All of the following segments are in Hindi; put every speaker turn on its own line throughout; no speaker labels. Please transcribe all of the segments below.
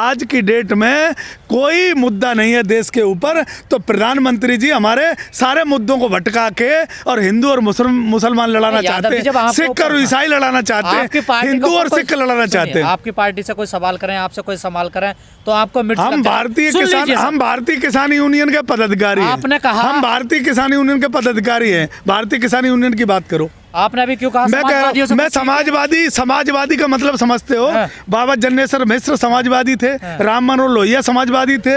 आज की डेट में कोई मुद्दा नहीं है देश के ऊपर, तो प्रधानमंत्री जी हमारे सारे मुद्दों को भटका के और हिंदू और मुसलमान लड़ाना चाहते हैं, सिख और ईसाई लड़ाना चाहते हैं, हिंदू और सिख लड़ाना चाहते हैं।
आपकी पार्टी से कोई सवाल करें, आपसे कोई सवाल करें तो आपको
हम भारतीय किसान यूनियन के पदाधिकारी हैं।
आपने कहा
हम भारतीय किसान यूनियन के पदाधिकारी हैं। भारतीय किसान यूनियन की बात करो।
आपने अभी क्यों कहा?
मैं समाजवादी का मतलब समझते हो? बाबा जन्नेश्वर मिश्र समाजवादी थे, राम मनोहर लोहिया समाजवादी थे,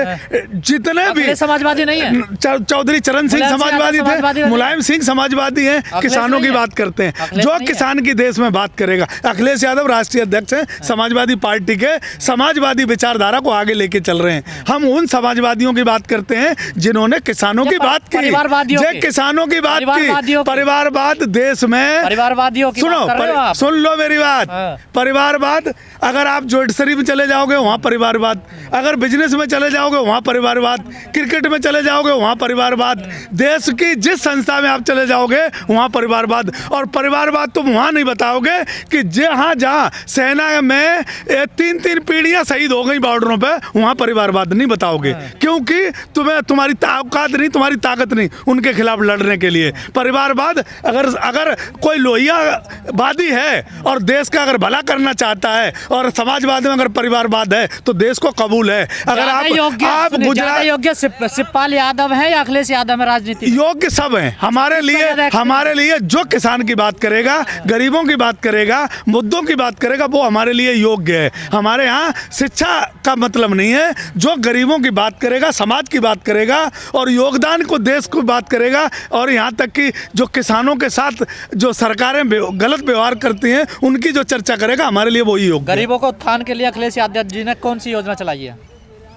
जितने भी
समाजवादी नहीं है,
चौधरी चरण सिंह समाजवादी थे, मुलायम सिंह समाजवादी हैं। किसानों की बात करते हैं, जो किसान की देश में बात करेगा। अखिलेश यादव राष्ट्रीय अध्यक्ष हैं समाजवादी पार्टी के, समाजवादी विचारधारा को आगे लेके चल रहे हैं। हम उन समाजवादियों की बात करते हैं जिन्होंने किसानों की बात की, किसानों की बात की। परिवारवाद देश में
परिवारवादियों की
सुन लो मेरी बात। परिवारवाद, अगर आप ज्वेलरी में चले जाओगे वहाँ परिवारवाद, अगर बिजनेस में चले जाओगे वहाँ परिवारवाद, क्रिकेट में चले जाओगे वहाँ परिवारवाद, देश की जिस संस्था में आप चले जाओगे वहाँ परिवारवाद। और परिवारवाद तुम वहाँ नहीं बताओगे कि जहाँ सेना में 3-3 पीढ़ियाँ शहीद हो गई बॉर्डरों पे, वहाँ परिवारवाद नहीं बताओगे, क्योंकि तुम्हारी औकात नहीं, तुम्हारी ताकत नहीं उनके खिलाफ लड़ने के लिए। परिवारवाद, अगर कोई लोहियावादी है और देश का अगर भला करना चाहता है और समाजवाद में अगर परिवारवाद है तो देश को कबूल है। अगर आप गुजरात
योग्य शिवपाल यादव है या अखिलेश यादव है राजनीति
योग्य सब हैं हमारे लिए। जो किसान की बात करेगा, गरीबों की बात करेगा, मुद्दों की बात करेगा, वो हमारे लिए योग्य है। हमारे यहाँ शिक्षा का मतलब नहीं है। जो गरीबों की बात करेगा, समाज की बात करेगा और योगदान को देश को बात करेगा, और यहाँ तक कि जो किसानों के साथ जो सरकारें गलत व्यवहार करती हैं उनकी जो चर्चा करेगा, हमारे लिए वही होगा।
गरीबों को उत्थान के लिए अखिलेश यादव जी ने कौन सी योजना चलाई है?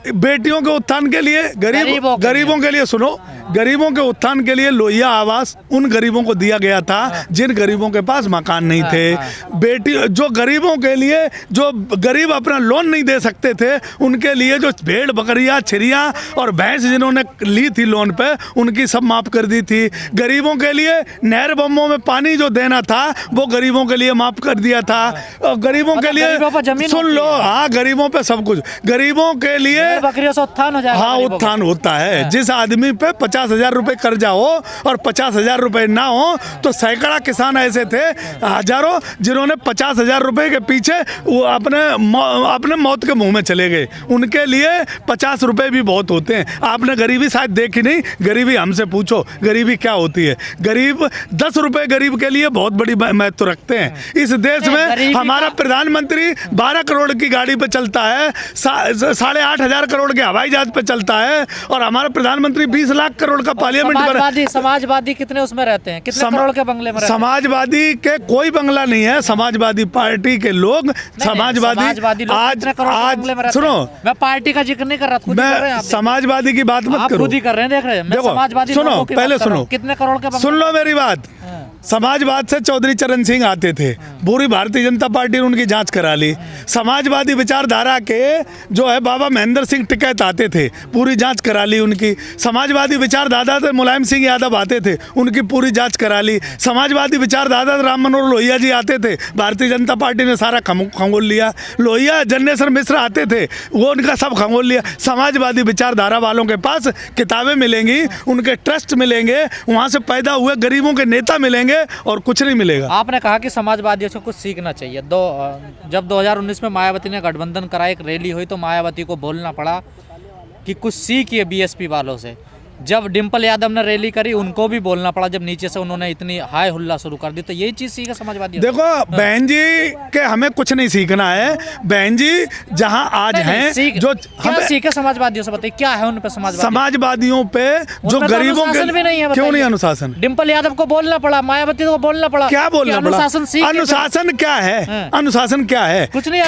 बेटियों के उत्थान के लिए, गरीबों के लिए सुनो, गरीबों के उत्थान के लिए लोहिया आवास उन गरीबों को दिया गया था जिन गरीबों के पास मकान नहीं थे। बेटी, जो गरीबों के लिए, जो गरीब अपना लोन नहीं दे सकते थे, उनके लिए जो भेड़ बकरियां, छिरियां और भैंस जिन्होंने ली थी लोन पे, उनकी सब माफ कर दी थी। गरीबों के लिए नहर बम्बों में पानी जो देना था वो गरीबों के लिए माफ कर दिया था। और गरीबों के लिए सुन लो, हाँ, गरीबों पे सब कुछ, गरीबों के लिए
बकरियों से उत्थान हो जाए।
हाँ, उत्थान होता है। जिस आदमी पे 50,000 रुपए कर्जा हो और 50,000 रुपए ना हो, तो सैकड़ा किसान ऐसे थे, हजारों, जिन्होंने 50,000 रुपए के पीछे वो अपने मौत के मुंह में चले गए। उनके लिए 50 रुपए भी बहुत होते हैं। आपने गरीबी शायद देखी नहीं, गरीबी हमसे पूछो गरीबी क्या होती है। गरीब 10 रुपए गरीब के लिए बहुत बड़ी महत्व रखते हैं। इस देश में हमारा प्रधानमंत्री 12 करोड़ की गाड़ी पे चलता है, 8,500 करोड़ के हवाई जहाज पे चलता है, और हमारा प्रधानमंत्री 20 लाख करोड़ का पार्लियामेंट।
समाजवादी कितने उसमें रहते हैं, कितने करोड़ के बंगले में रहते हैं?
समाजवादी के कोई बंगला नहीं है। समाजवादी पार्टी के लोग, समाजवादी आज सुनो,
मैं पार्टी का जिक्र नहीं कर रहा,
मैं समाजवादी की बात मत करो,
खुद ही कर रहे हैं, देख रहे हैं। समाजवादी
सुनो, पहले सुनो,
कितने करोड़ के,
सुन लो मेरी बात। समाजवाद से चौधरी चरण सिंह आते थे, पूरी भारतीय जनता पार्टी ने उनकी जांच करा ली। समाजवादी विचारधारा के जो है बाबा महेंद्र सिंह टिकैत आते थे, पूरी जांच करा ली उनकी। समाजवादी विचारधारा से मुलायम सिंह यादव आते थे, उनकी पूरी जांच करा ली। समाजवादी विचारधारा से राम मनोहर लोहिया जी आते थे, भारतीय जनता पार्टी ने सारा खंगोल लिया। लोहिया जन्नेश्वर मिश्र आते थे, वो उनका सब खंगोल लिया। समाजवादी विचारधारा वालों के पास किताबें मिलेंगी, उनके ट्रस्ट मिलेंगे, वहाँ से पैदा हुए गरीबों के नेता मिलेंगे और कुछ नहीं मिलेगा।
आपने कहा कि समाजवादियों से कुछ सीखना चाहिए। जब 2019 में मायावती ने गठबंधन करा, एक रैली हुई, तो मायावती को बोलना पड़ा कि कुछ सीखिए बीएसपी वालों से। जब डिम्पल यादव ने रैली करी, उनको भी बोलना पड़ा, जब नीचे से उन्होंने इतनी हाय हुल्ला शुरू कर दी। तो यही चीज सीखा समाजवादी।
देखो बहन जी के हमें कुछ नहीं सीखना है। बहन जी जहां आज हैं, जो हमें
सीखे समाजवादियों से, बताइए क्या है उन पे
समाजवादियों पे जो गरीबों के
भी नहीं है।
क्यों नहीं अनुशासन?
डिम्पल यादव को बोलना पड़ा, मायावती को बोलना पड़ा।
क्या बोलना पड़ा?
अनुशासन
क्या है? अनुशासन क्या है?
कुछ नहीं।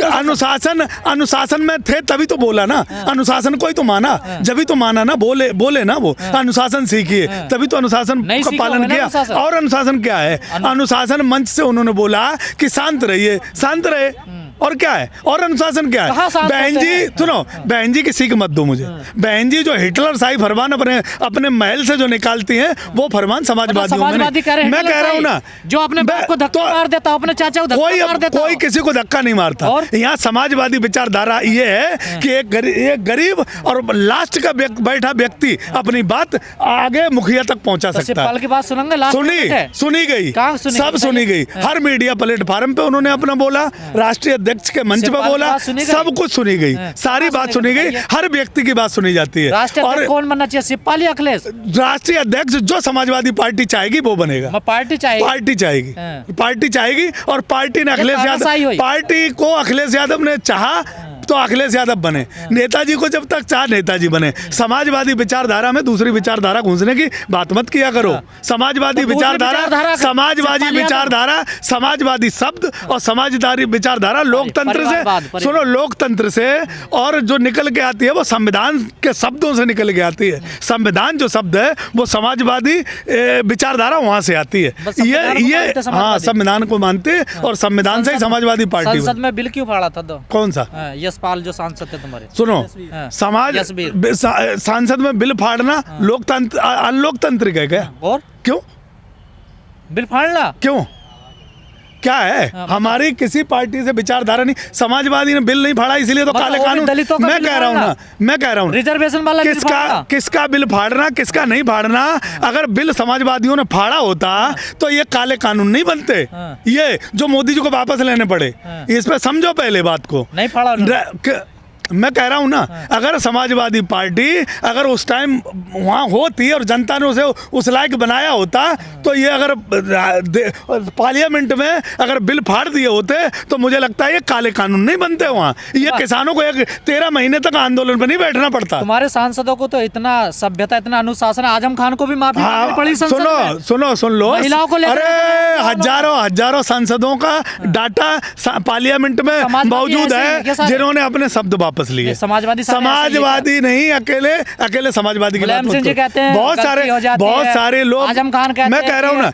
अनुशासन में थे तभी तो बोला ना। अनुशासन कोई तो माना, जब भी तो माना ना, बोले ना वो। अनुशासन सीखिए, तभी तो अनुशासन का पालन किया। और अनुशासन क्या है? अनुशासन मंच से उन्होंने बोला कि शांत रहिए, शांत रहे। और क्या है, और अनुशासन क्या
कहाँ
है?
शांत
बहन
रहते
जी
हैं?
सुनो, बहन जी की सीख मत दो मुझे। बहन जी जो हिटलर शाही फरमान अपने महल से जो निकालती हैं, वो फरमान समाजवादियों में
समाजवादी कह रहे
नहीं।
हैं,
मैं कह रहा हूँ ना,
जो अपने बाप को धक्का मार देता हो, अपने चाचा को धक्का मार देता हो।
कोई किसी को धक्का नहीं मारता।
और?
यहाँ समाजवादी विचारधारा ये है कि एक गरीब और लास्ट का बैठा व्यक्ति अपनी बात आगे मुखिया तक पहुंचा सकता
सिपाल
है।
की बात सुनेंगे, लास्ट
सुनी गई,
कहाँ सुनी
सब
गई?
सुनी गई। हर मीडिया प्लेटफार्म पे उन्होंने अपना बोला, राष्ट्रीय अध्यक्ष के मंच पे
सिपाल की
बोला,
बात सुनी गई?
सब कुछ सुनी गई, सारी बात सुनी गई, हर व्यक्ति की बात सुनी जाती है।
राष्ट्रीय
और
अध्यक्ष कौन बनना चाहिए, सिपाल या अखिलेश?
राष्ट्रीय अध्यक्ष जो समाजवादी पार्टी चाहेगी वो बनेगा।
पार्टी चाहिए,
पार्टी चाहेगी, पार्टी चाहेगी, और पार्टी ने अखिलेश
तानाशाही
यादव,
हुई।
पार्टी को अखिलेश यादव ने चाहा तो अखिलेश यादव बने, नेताजी को जब तक चाह नेताजी बने। समाजवादी विचारधारा में दूसरी विचारधारा घुसने की बात मत किया करो। समाजवादी
तो दूसरी
विचारधारा, समाजवादी शब्द और समाजवादी विचारधारा लोकतंत्र से, सुनो, लोकतंत्र से और जो निकल के आती है वो संविधान के शब्दों से निकल के आती है। संविधान जो शब्द है वो समाजवादी विचारधारा वहां से आती है। ये हाँ, संविधान को मानते और संविधान से ही समाजवादी पार्टी।
संसद में बिल क्यों फाड़ा था? तो
कौन सा?
यशपाल जो सांसद थे तुम्हारे,
सुनो,
हाँ,
समाज
यशवीर।
सांसद में बिल फाड़ना लोकतंत्र अनलोकतांत्रिक है क्या?
और
क्यों
बिल फाड़ना
क्यों? क्या है? हमारी किसी पार्टी से विचारधारा नहीं। समाजवादी ने बिल नहीं फाड़ा इसलिए तो काले कानून। मैं कह रहा हूँ
रिजर्वेशन वाला
किसका बिल फाड़ना, किसका नहीं फाड़ना। अगर बिल समाजवादियों ने फाड़ा होता तो ये काले कानून नहीं बनते। ये जो मोदी जी को वापस लेने पड़े, इस पे समझो पहले बात को।
नहीं फाड़ा।
मैं कह रहा हूँ ना, अगर समाजवादी पार्टी अगर उस टाइम वहाँ होती और जनता ने उसे उस लायक बनाया होता तो ये अगर पार्लियामेंट में अगर बिल फाड़ दिए होते तो मुझे लगता है ये काले कानून नहीं बनते वहाँ। ये किसानों को 13 महीने तक आंदोलन पर नहीं बैठना पड़ता।
तुम्हारे सांसदों को तो इतना सभ्यता, इतना अनुशासन, आजम खान को भी माफी पड़ी संसद में।
सुन लो,
महिलाओं को
अरे हजारों सांसदों का डाटा पार्लियामेंट में मौजूद है जिन्होंने अपने शब्द वापस लिए। समाजवादी नहीं, अकेले समाजवादी की बात मत करो। बहुत सारे लोग,
आजम खान कहते हैं,
मैं कह रहा हूँ ना,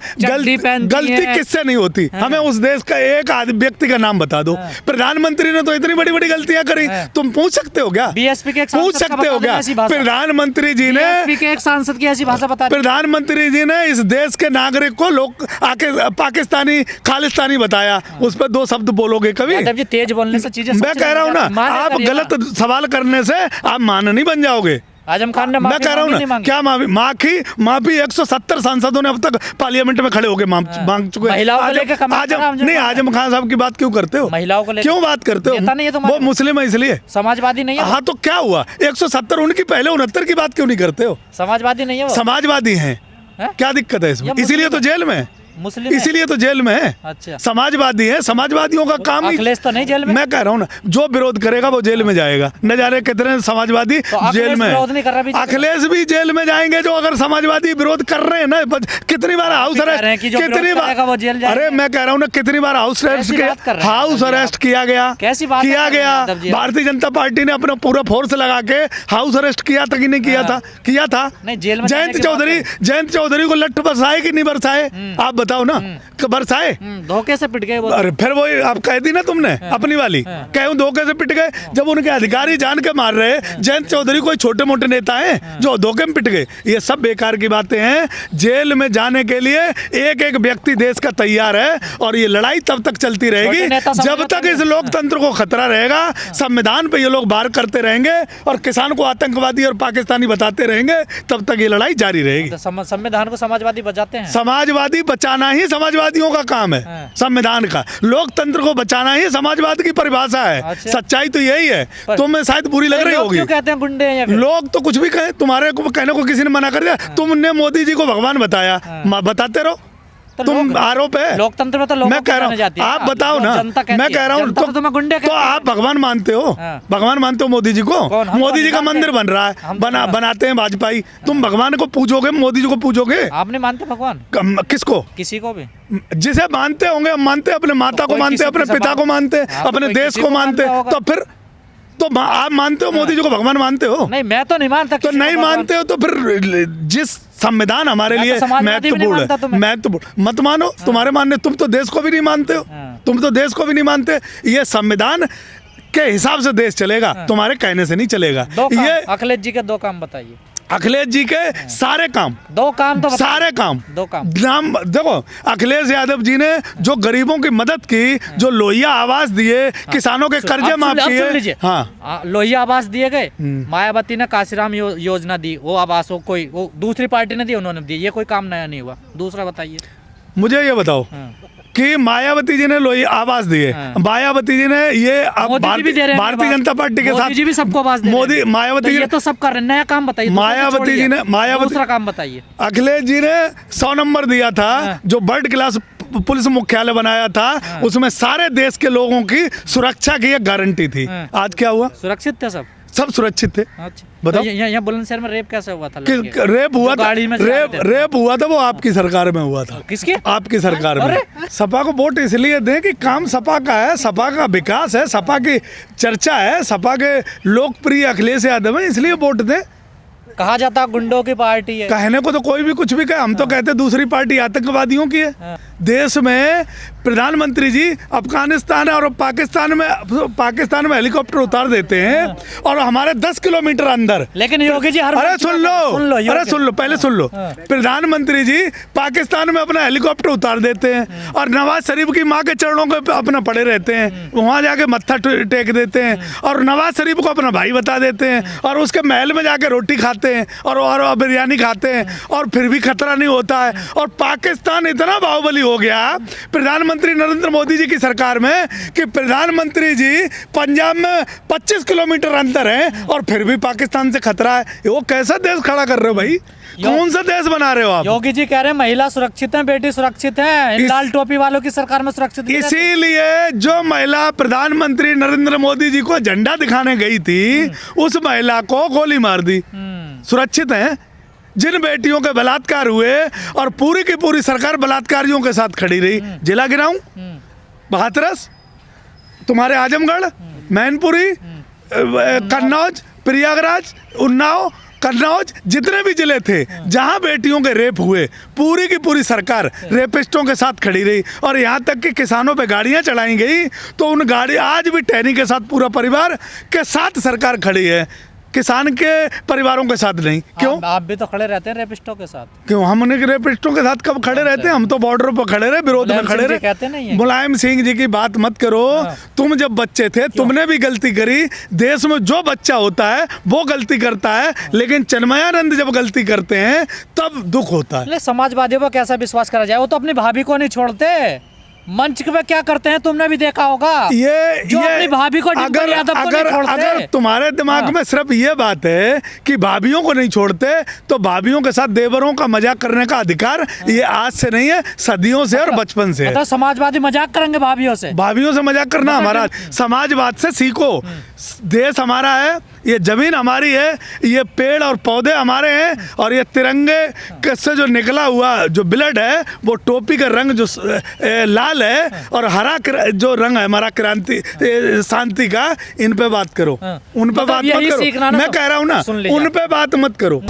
गलती किससे नहीं होती। हमें उस देश का एक व्यक्ति का नाम बता दो। प्रधानमंत्री ने तो इतनी बड़ी बड़ी गलतियां करी, तुम पूछ सकते हो क्या?
बीएसपी के
पूछ सकते हो क्या? प्रधानमंत्री जी ने
एक सांसद की ऐसी भाषा बता,
प्रधानमंत्री जी ने इस देश के नागरिक को लोग आके पाकिस्तानी खालिस्तानी बताया, उस पर 2 शब्द बोलोगे कभी?
तेज बोलने से चीजें,
मैं कह रहा हूँ ना, आप गलत सवाल करने से आप मान नहीं बन जाओगे।
आजम खान ने
मैं कह रहा हूँ ना, क्या माफी 170 सांसदों ने अब तक पार्लियामेंट में खड़े होकर मांग चुके हैं। आजम खान साहब की बात क्यों करते हो?
महिलाओं को
क्यों बात करते हो? वो मुस्लिम है इसलिए,
समाजवादी नहीं है।
हाँ तो क्या हुआ? 170 उनकी, पहले 69 की बात क्यों नहीं करते हो?
समाजवादी नहीं है वो।
समाजवादी हैं, क्या दिक्कत है इसमें? इसीलिए तो जेल में है, इसीलिए तो जेल में है।
अच्छा,
समाजवादी है, समाजवादियों का काम ही।
अखिलेश तो नहीं जेल में?
मैं कह रहा हूँ ना, जो विरोध करेगा वो जेल में जाएगा। न जाने कितने समाजवादी जेल में। अखिलेश भी जेल में जाएंगे जो अगर समाजवादी विरोध कर रहे हैं ना। कितनी बार हाउस अरेस्ट, कितनी बार, अरे मैं कह रहा हूँ ना, कितनी बार हाउस अरेस्ट किया गया। भारतीय जनता पार्टी ने अपना पूरा फोर्स लगा के हाउस अरेस्ट किया था कि नहीं किया था? जयंत चौधरी को लठ बरसाए कि नहीं बरसाए? आप बताओ ना, बरसाए?
धोखे से पिट गए वो।
अरे फिर वो आप कह दी ना तुमने अपनी वाली, कहूं धोखे से पिट गए। जब उनके अधिकारी जान के मार रहे, जयंत चौधरी कोई छोटे मोटे नेता हैं जो धोखे में पिट गए? ये सब बेकार की बातें हैं। जेल में जाने के लिए एक व्यक्ति देश का तैयार है और ये लड़ाई तब तक चलती रहेगी जब तक इस लोकतंत्र को खतरा रहेगा। संविधान पे ये लोग वार करते रहेंगे और किसान को आतंकवादी और पाकिस्तानी बताते रहेंगे, तब तक ये लड़ाई जारी रहेगी।
संविधान को समाजवादी बचाते हैं।
समाजवादी बचाना ही समाजवादियों का काम है। संविधान का, लोकतंत्र को बचाना ही समाजवाद की परिभाषा है।
अच्छा।
सच्चाई तो यही है। तुम्हें शायद बुरी लग रही होगी।
क्यों कहते हैं गुंडे हैं?
लोग तो कुछ भी कहें, तुम्हारे को कहने को किसी ने मना कर दिया? तुमने मोदी जी को भगवान बताया, बताते रहो। तुम आरोप है
लोकतंत्र में, तो
मैं कह रहा हूँ, आप बताओ ना। मैं कह रहा हूँ तो आप भगवान मानते हो? भगवान मानते हो मोदी जी को? मोदी जी का मंदिर बन रहा है, बनाते हैं वाजपेयी। तुम भगवान को पूछोगे, मोदी जी को पूछोगे?
आप नहीं मानते भगवान?
किसको?
किसी को भी
जिसे मानते होंगे। हम मानते, अपने माता को मानते, अपने पिता को मानते, अपने देश को मानते। तो फिर तो आप मानते हो मोदी जी को भगवान मानते हो?
नहीं, मैं तो नहीं मानता।
तो नहीं मानते हो तो फिर जिस संविधान हमारे लिए महत्वपूर्ण है, मत मानो। तुम्हारे मानने, तुम तो देश को भी नहीं मानते हो। तुम तो देश को भी नहीं मानते। ये संविधान के हिसाब से देश चलेगा, तुम्हारे कहने से नहीं चलेगा। ये
अखिलेश जी के 2 काम बताइए।
अखिलेश जी के सारे काम,
2 काम तो बताइए।
सारे काम,
2 काम
नाम देखो। अखिलेश यादव जी ने जो गरीबों की मदद की, जो लोहिया आवास दिए, किसानों के कर्जे माफ किए। हाँ,
लोहिया आवास दिए गए। मायावती ने काशीराम योजना दी, वो आवास वो दूसरी पार्टी ने दी, उन्होंने दी। ये कोई काम नया नहीं हुआ। दूसरा बताइए
मुझे ये बताओ कि मायावती जी ने लोही आवास दिए, मायावती जी ने ये भारतीय जनता पार्टी के साथ
जी भी सबको आवास दे
मोदी मायावती
ये तो सब कर रहे हैं। नया काम बताइए।
मायावती जी ने
दूसरा काम बताइए।
अखिलेश जी ने 100 नंबर दिया था, जो वर्ल्ड क्लास पुलिस मुख्यालय बनाया था, उसमें सारे देश के लोगों की सुरक्षा की एक गारंटी थी। आज क्या हुआ?
सुरक्षित थे सब
सुरक्षित थे।
अच्छा
बताओ।
यहाँ बुलंदशहर में रेप कैसे हुआ था?
रेप हुआ था, रेप हुआ था, वो आपकी सरकार में हुआ था।
किसकी?
आपकी सरकार में। सपा को वोट इसलिए दें कि काम सपा का है, सपा का विकास है, सपा की चर्चा है, सपा के लोकप्रिय अखिलेश यादव है, इसलिए वोट दें।
कहा जाता गुंडों की पार्टी है।
कहने को तो कोई भी कुछ भी कहे, हम तो कहते दूसरी पार्टी आतंकवादियों की है। देश में प्रधानमंत्री जी अफगानिस्तान और पाकिस्तान में हेलीकॉप्टर उतार देते हैं और हमारे 10 किलोमीटर अंदर।
लेकिन योगी जी
अरे सुन लो पहले सुन लो। प्रधानमंत्री जी पाकिस्तान में अपना हेलीकॉप्टर उतार देते हैं और नवाज शरीफ की माँ के चरणों पे अपना पड़े रहते हैं, वहाँ जाके मत्था टेक देते हैं और नवाज शरीफ को अपना भाई बता देते हैं और उसके महल में जाके रोटी खाते हैं और बिरयानी खाते हैं और फिर भी खतरा नहीं होता है। और पाकिस्तान इतना बाहुबली हो गया प्रधानमंत्री नरेंद्र मोदी जी की सरकार में कि प्रधानमंत्री जी पंजाब में 25 किलोमीटर अंतर है और फिर भी पाकिस्तान से खतरा है। वो कैसा देश खड़ा कर रहे हो भाई? कौन सा देश बना रहे हो आप?
योगी जी कह रहे हैं महिला सुरक्षित है, बेटी सुरक्षित है, लाल टोपी वालों की सरकार में सुरक्षित।
इसीलिए जो महिला प्रधानमंत्री नरेंद्र मोदी जी को झंडा दिखाने गई थी, उस महिला को गोली मार दी। सुरक्षित है? जिन बेटियों के बलात्कार हुए और पूरी की पूरी सरकार बलात्कारियों के साथ खड़ी रही, जिला गिराऊं, बहातरस, तुम्हारे आजमगढ़, मैनपुरी, कन्नौज, प्रयागराज, उन्नाव, कन्नौज, जितने भी जिले थे जहां बेटियों के रेप हुए, पूरी की पूरी सरकार रेपिस्टों के साथ खड़ी रही। और यहाँ तक कि किसानों पे गाड़ियां चलाई गई तो उन गाड़ी आज भी टहनी के साथ पूरा परिवार के साथ सरकार खड़ी है, किसान के परिवारों के साथ नहीं। क्यों?
आप भी तो खड़े रहते हैं रेपिस्टों के साथ।
क्यों? हम उन्हीं रेपिस्टों के साथ कब खड़े रहते हैं? हम तो बॉर्डर पर खड़े रहे, विरोध में खड़े रहे। मुलायम सिंह जी की बात मत करो। तुम जब बच्चे थे तुमने भी गलती करी। देश में जो बच्चा होता है वो गलती करता है, लेकिन चिन्मयानंद जब गलती करते हैं तब दुख होता है।
समाजवादियों पर कैसा विश्वास करा जाए? वो तो अपनी भाभी को नहीं छोड़ते। मंच पे क्या करते हैं तुमने भी देखा होगा। अपनी भाभी को
अगर तुम्हारे दिमाग में सिर्फ ये बात है कि भाभियों को नहीं छोड़ते, तो भाभियों के साथ देवरों का मजाक करने का अधिकार ये आज से नहीं है, सदियों से और बचपन से।
तो समाजवादी मजाक करेंगे भाभियों से?
भाभियों से मजाक करना हमारा, समाजवाद से सीखो। देश हमारा है, ये जमीन हमारी है, ये पेड़ और पौधे हमारे हैं और ये तिरंगे से जो निकला हुआ जो ब्लड है, वो टोपी का रंग जो लाल है और हरा जो रंग है हमारा क्रांति शांति का, इन पे बात करो। उन पे बात मत करो। मैं कह रहा हूँ ना, उन पे बात मत करो।